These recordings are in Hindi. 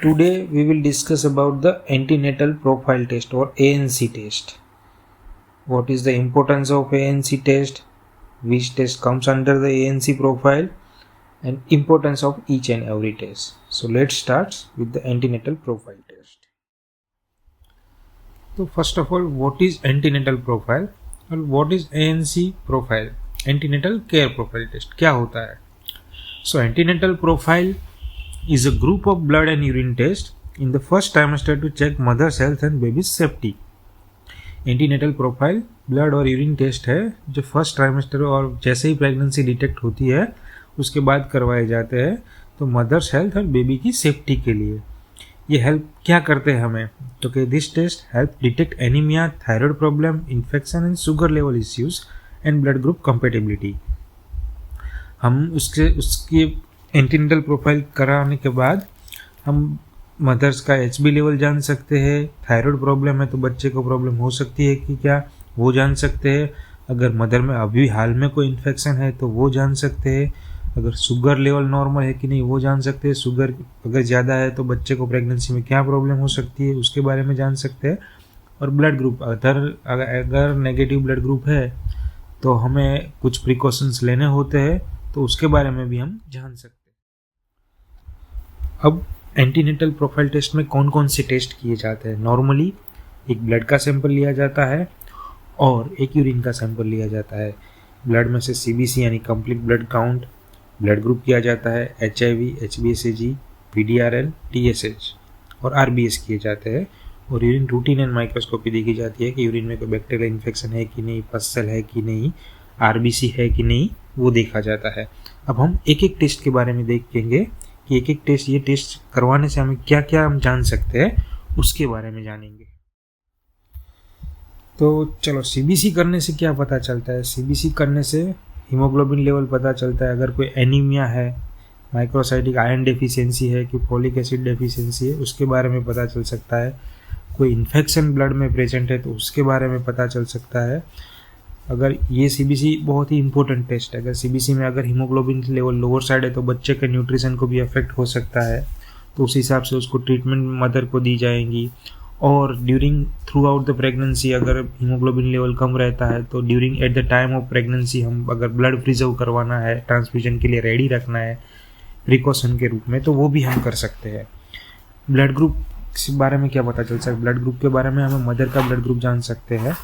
Today we will discuss about the antenatal profile test or ANC test. What is the importance of ANC test? Which test comes under the ANC profile? And importance of each and every test. So let's start with the antenatal profile test. So first of all, what is antenatal profile? Well, what is ANC profile? Antenatal care profile test. क्या होता है? So antenatal profile is a group of blood and urine test in the first trimester to check mother's health and baby's safety. Antenatal profile blood और यूरिन टेस्ट है जो फर्स्ट ट्राइमेस्टर और जैसे ही प्रेगनेंसी डिटेक्ट होती है उसके बाद करवाए जाते हैं तो मदर्स हेल्थ और बेबी की सेफ्टी के लिए। ये हेल्प क्या करते हैं हमें? तो कि this test help detect anaemia, thyroid problem, infection and sugar level issues and blood group compatibility. हम उसकी एंटीनेटल प्रोफाइल कराने के बाद हम मदर्स का HB लेवल जान सकते हैं। थायराइड प्रॉब्लम है तो बच्चे को प्रॉब्लम हो सकती है कि क्या, वो जान सकते हैं। अगर मदर में अभी हाल में कोई इन्फेक्शन है तो वो जान सकते हैं। अगर शुगर लेवल नॉर्मल है कि नहीं वो जान सकते हैं। शुगर अगर ज़्यादा है तो बच्चे को प्रेगनेंसी में क्या प्रॉब्लम हो सकती है उसके बारे में जान सकते हैं। और ब्लड ग्रुप अगर नेगेटिव ब्लड ग्रुप है तो हमें कुछ प्रिकॉशंस लेने होते हैं तो उसके बारे में भी हम जान सकते हैं। अब एंटीनेटल प्रोफाइल टेस्ट में कौन कौन से टेस्ट किए जाते हैं? नॉर्मली एक ब्लड का सैंपल लिया जाता है और एक यूरिन का सैंपल लिया जाता है। ब्लड में से CBC यानी complete blood count, blood group किया जाता है, HIV, HbA1c, PDRL, TSH और RBS किए जाते हैं। और यूरिन रूटीन एंड माइक्रोस्कोपी देखी जाती है कि यूरिन में कोई बैक्टीरियल इन्फेक्शन है कि नहीं, पस्सल है कि नहीं, RBC है कि नहीं, वो देखा जाता है। अब हम एक एक टेस्ट के बारे में देखेंगे कि एक एक टेस्ट, ये टेस्ट करवाने से हमें क्या क्या हम जान सकते हैं उसके बारे में जानेंगे। तो चलो, CBC करने से क्या पता चलता है? CBC करने से हीमोग्लोबिन लेवल पता चलता है। अगर कोई एनीमिया है, माइक्रोसाइटिक आयरन डेफिशिएंसी है कि फोलिक एसिड डेफिशिएंसी है, उसके बारे में पता चल सकता है। कोई इन्फेक्शन ब्लड में प्रेजेंट है तो उसके बारे में पता चल सकता है। अगर ये CBC बहुत ही इंपॉर्टेंट टेस्ट है। अगर CBC में अगर हीमोग्लोबिन लेवल लोअर साइड है तो बच्चे के न्यूट्रिशन को भी अफेक्ट हो सकता है, तो उस हिसाब से उसको ट्रीटमेंट मदर को दी जाएंगी। और during through out the pregnancy अगर हीमोग्लोबिन लेवल कम रहता है तो during at the time of pregnancy हम अगर ब्लड प्रिजर्व करवाना है, ट्रांसफ्यूजन के लिए रेडी रखना है प्रिकॉशन के रूप में, तो वो भी हम कर सकते हैं। ब्लड ग्रुप के बारे में क्या पता चल सकता है? ब्लड ग्रुप के बारे में हमें मदर का ब्लड ग्रुप जान सकते हैं।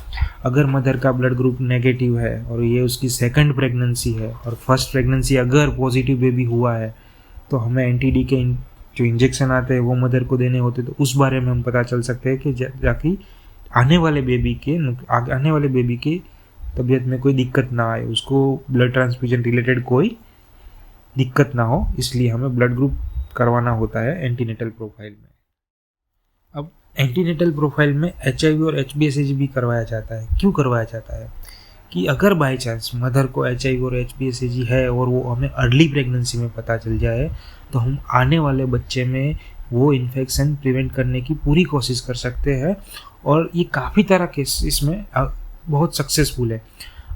अगर मदर का ब्लड ग्रुप नेगेटिव है और ये उसकी सेकंड प्रेगनेंसी है और फर्स्ट प्रेगनेंसी अगर पॉजिटिव बेबी हुआ है तो हमें NTD के जो इंजेक्शन आते हैं वो मदर को देने होते हैं। तो उस बारे में हम पता चल सकते हैं कि ताकि आने वाले बेबी की तबीयत में कोई दिक्कत ना आए, उसको ब्लड ट्रांसफ्यूजन रिलेटेड कोई दिक्कत ना हो, इसलिए हमें ब्लड ग्रुप करवाना होता है एंटीनेटल प्रोफाइल में। अब एंटीनेटल प्रोफाइल में HIV और HbA1c भी करवाया जाता है। क्यों करवाया जाता है? कि अगर बाई चांस मदर को HIV और HbA1c है और वो हमें अर्ली प्रेगनेंसी में पता चल जाए तो हम आने वाले बच्चे में वो इन्फेक्शन प्रिवेंट करने की पूरी कोशिश कर सकते हैं। और ये काफ़ी तरह के इसमें बहुत सक्सेसफुल है।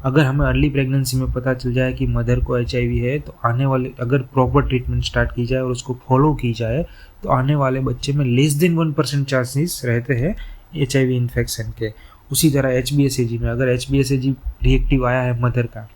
अगर हमें अर्ली प्रेगनेंसी में पता चल जाए कि मदर को HIV है तो आने वाले, अगर प्रॉपर ट्रीटमेंट स्टार्ट की जाए और उसको फॉलो की जाए तो आने वाले बच्चे में लेस देन 1% चांसेस रहते हैं HIV इन्फेक्शन के। उसी तरह HbA1c में अगर HbA1c रिएक्टिव आया है मदर का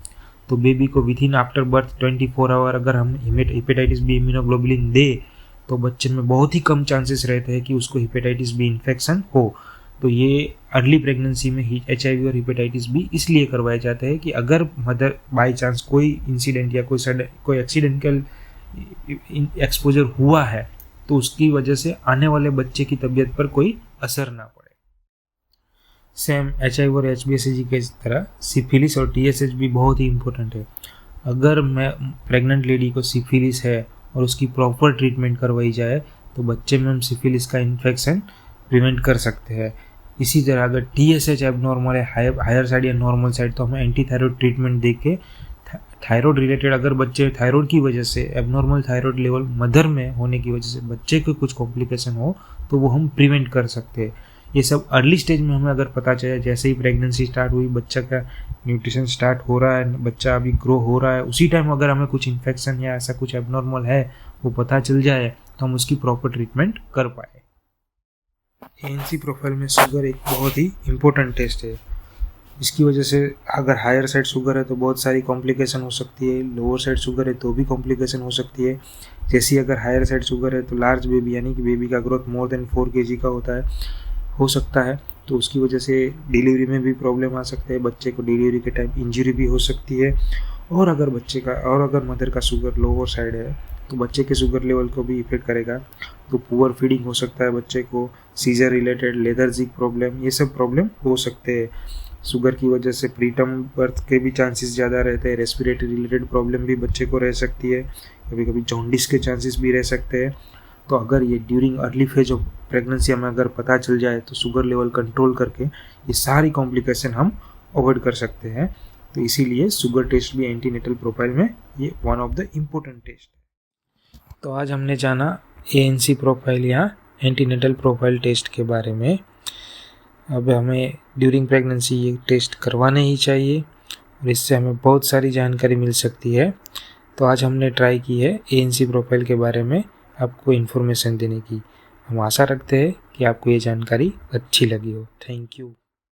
तो बेबी को with in after birth 24 hour अगर हम हेपेटाइटिस B इम्यूनोग्लोबुलिन दे तो बच्चे में बहुत ही कम चांसेस रहते हैं कि उसको हेपेटाइटिस B इन्फेक्शन हो। तो ये अर्ली प्रेगनेंसी में HIV और हेपेटाइटिस B इसलिए करवाए जाते हैं कि अगर मदर बाय चांस कोई इंसिडेंट या कोई एक्सीडेंटल एक्सपोजर हुआ है तो उसकी वजह से आने वाले बच्चे की तबीयत पर कोई असर ना पड़े। सेम HIV और HbA1c के तरह सिफिलिस और TSH भी बहुत ही इंपॉर्टेंट है। अगर मैं प्रेग्नेंट लेडी को सिफिलिस है और उसकी प्रॉपर ट्रीटमेंट करवाई जाए तो बच्चे में हम सिफिलिस का इन्फेक्शन प्रिवेंट कर सकते हैं। इसी तरह अगर TSH एबनॉर्मल है, हायर साइड या नॉर्मल साइड, तो हमें एंटी थायराइड ट्रीटमेंट दे के थायराइड रिलेटेड अगर बच्चे थायराइड की वजह से एबनॉर्मल थायराइड लेवल मदर में होने की वजह से बच्चे को कुछ कॉम्प्लिकेशन हो तो वो हम प्रिवेंट कर सकते हैं। ये सब अर्ली स्टेज में हमें अगर पता चले, जैसे ही प्रेगनेंसी स्टार्ट हुई, बच्चा का न्यूट्रिशन स्टार्ट हो रहा है, बच्चा अभी ग्रो हो रहा है, उसी टाइम अगर हमें कुछ इन्फेक्शन या ऐसा कुछ एबनॉर्मल है वो पता चल जाए तो हम उसकी प्रॉपर ट्रीटमेंट कर पाए। ANC प्रोफाइल में शुगर एक बहुत ही इम्पोर्टेंट टेस्ट है। इसकी वजह से अगर हायर साइड शुगर है तो बहुत सारी कॉम्प्लिकेशन हो सकती है, लोअर साइड शुगर है तो भी कॉम्प्लिकेशन हो सकती है। जैसे अगर हायर साइड शुगर है तो लार्ज बेबी यानी कि बेबी का ग्रोथ मोर देन 4 kg का हो सकता है, तो उसकी वजह से डिलीवरी में भी प्रॉब्लम आ सकता है, बच्चे को डिलीवरी के टाइम इंजरी भी हो सकती है। और अगर मदर का शुगर लोअर साइड है तो बच्चे के शुगर लेवल को भी इफेक्ट करेगा, तो पुअर फीडिंग हो सकता है बच्चे को, सीजर रिलेटेड लेथर्जिक प्रॉब्लम, ये सब प्रॉब्लम हो सकते हैं। शुगर की वजह से प्रीटर्म बर्थ के भी चांसेस ज़्यादा रहते हैं, रेस्पिरेटरी रिलेटेड प्रॉब्लम भी बच्चे को रह सकती है, कभी कभी जॉन्डिस के चांसेस भी रह सकते हैं। तो अगर ये during early phase of pregnancy हमें अगर पता चल जाए तो शुगर लेवल कंट्रोल करके ये सारी कॉम्प्लिकेशन हम अवॉइड कर सकते हैं। तो इसीलिए शुगर टेस्ट भी एंटीनेटल प्रोफाइल में ये one of the important test है। तो आज हमने जाना ANC प्रोफाइल या एंटीनेटल प्रोफाइल टेस्ट के बारे में। अब हमें ड्यूरिंग प्रेगनेंसी ये टेस्ट करवाने ही चाहिए और इससे हमें बहुत सारी जानकारी मिल सकती है। तो आज हमने ट्राई की है ANC प्रोफाइल के बारे में आपको इन्फॉर्मेशन देने की। हम आशा रखते हैं कि आपको ये जानकारी अच्छी लगी हो। Thank you.